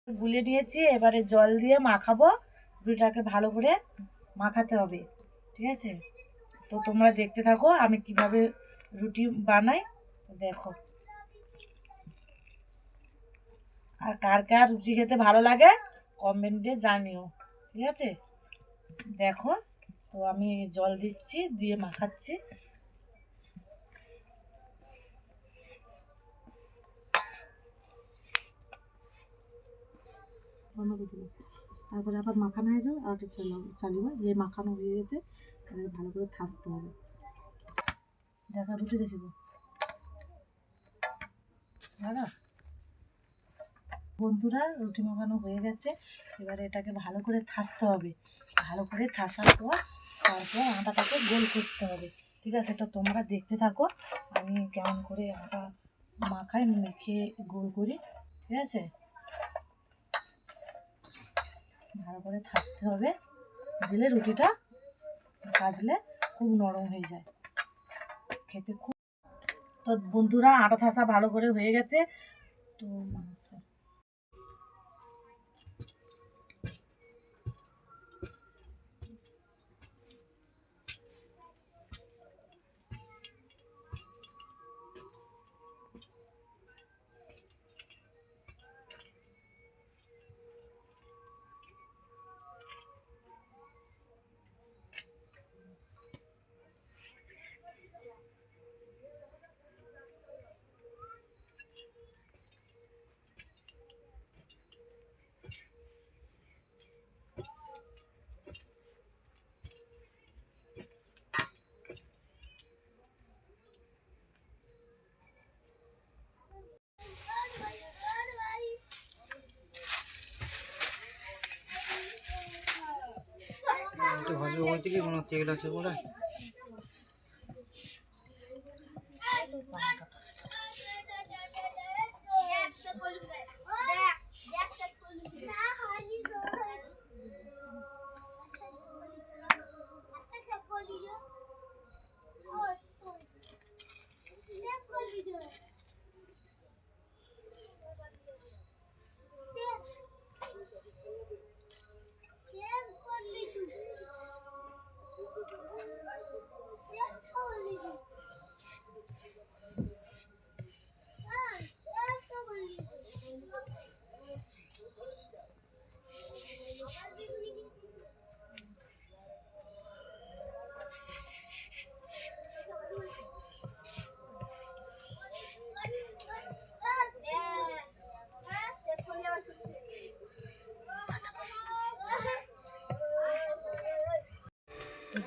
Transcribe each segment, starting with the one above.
গুলিয়ে নিয়েছি, এবারে জল দিয়ে মাখাবো। রুটিটাকে ভালো করে মাখাতে হবে, ঠিক আছে? তো তোমরা দেখতে থাকো আমি কিভাবে রুটি বানাই, দেখো। আর কার কার রুটি খেতে ভালো লাগে কমেন্টে জানিও, ঠিক আছে? দেখো, তো আমি জল দিচ্ছি, দিয়ে মাখাচ্ছি। তারপরে আবার মাখানো হয়ে যাবে, আর চালিয়ে যে মাখানো হয়ে গেছে, এবারে ভালো করে থাকতে হবে। দেখা রুটি দেখিব দাদা। বন্ধুরা, রুটি মাখানো হয়ে গেছে, এবারে এটাকে ভালো করে থাসতে হবে। ভালো করে থাসার পর তারপর আটাটাকে গোল করতে হবে, ঠিক আছে? তো তোমরা দেখতে থাকো আমি কেমন করে আটা মাখাই, মেখে গোল করি, ঠিক আছে? ভালো করে থাসতে হবে, দিলে রুটিটা ভাজলে খুব নরম হয়ে যায়, খেতে খুব। তো বন্ধুরা, আটা থাসা ভালো করে হয়ে গেছে। তো একটু ভালো বলতে কি কোনো তেল আছে বলে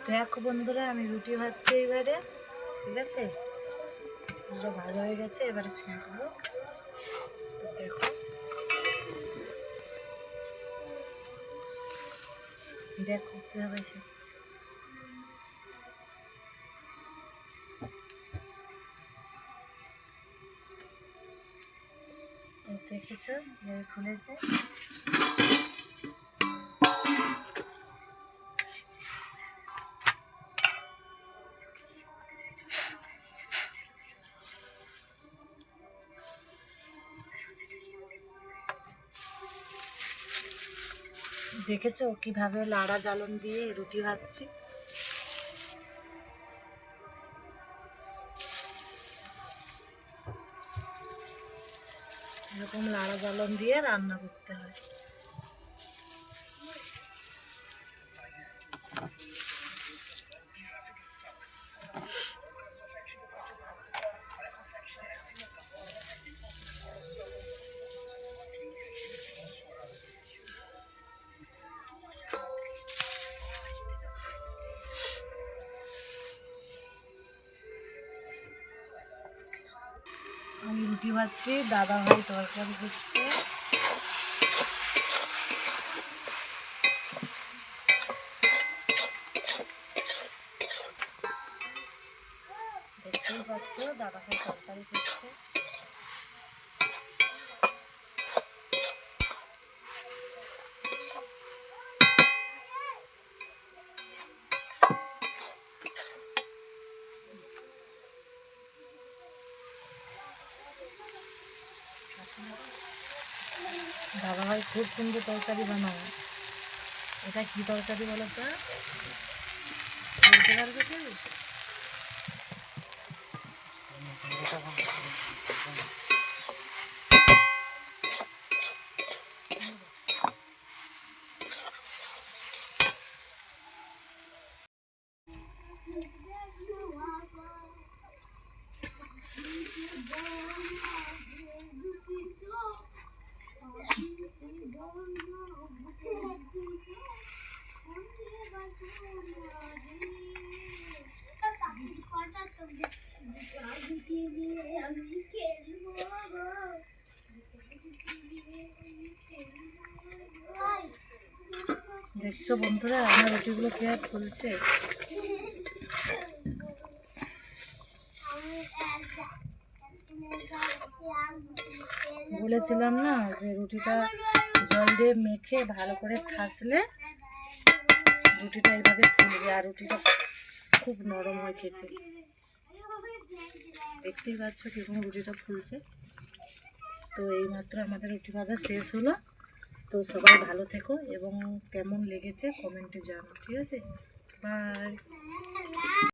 দেখো বন্ধুরা, আমি রুটি ভাজছি এবারে, ঠিক আছে? রুটিটা ভাজা হয়ে গেছে, এবারে ছেঁকবো। তো দেখো, দেখো কীভাবে ছেঁকছি। তো দেখেছো কীভাবে খুলেছে। দেখেছো কিভাবে লাড়া জ্বালন দিয়ে রুটি ভাজছি। এরকম লাড়া জ্বালন দিয়ে রান্না করতে হয়। আমি রুটি ভাজছি, দাদা ভাই তরকারি করছে। দেখতেই পাচ্ছ, দাদা ভাই তরকারি করছে। খুব সুন্দর তরকারি বানাও। এটা কি তরকারি বলো তো, বলতে পারবে কেউ? দেখছো বন্ধুরা আমার রুটিগুলো কে ফুলছে। বলেছিলাম না যে রুটিটা জল দিয়ে মেখে ভালো করে ঠাসলে রুটিটা এইভাবে ফুলবে, আর রুটিটা খুব নরম হয় খেতে। দেখতেই পাচ্ছ কীরকম রুটিটা ফুলছে। তো এইমাত্র আমাদের রুটি ভাজা শেষ হলো। তো সবাই ভালো থেকো এবং কেমন লেগেছে কমেন্টে জানাও, ঠিক আছে? বাই।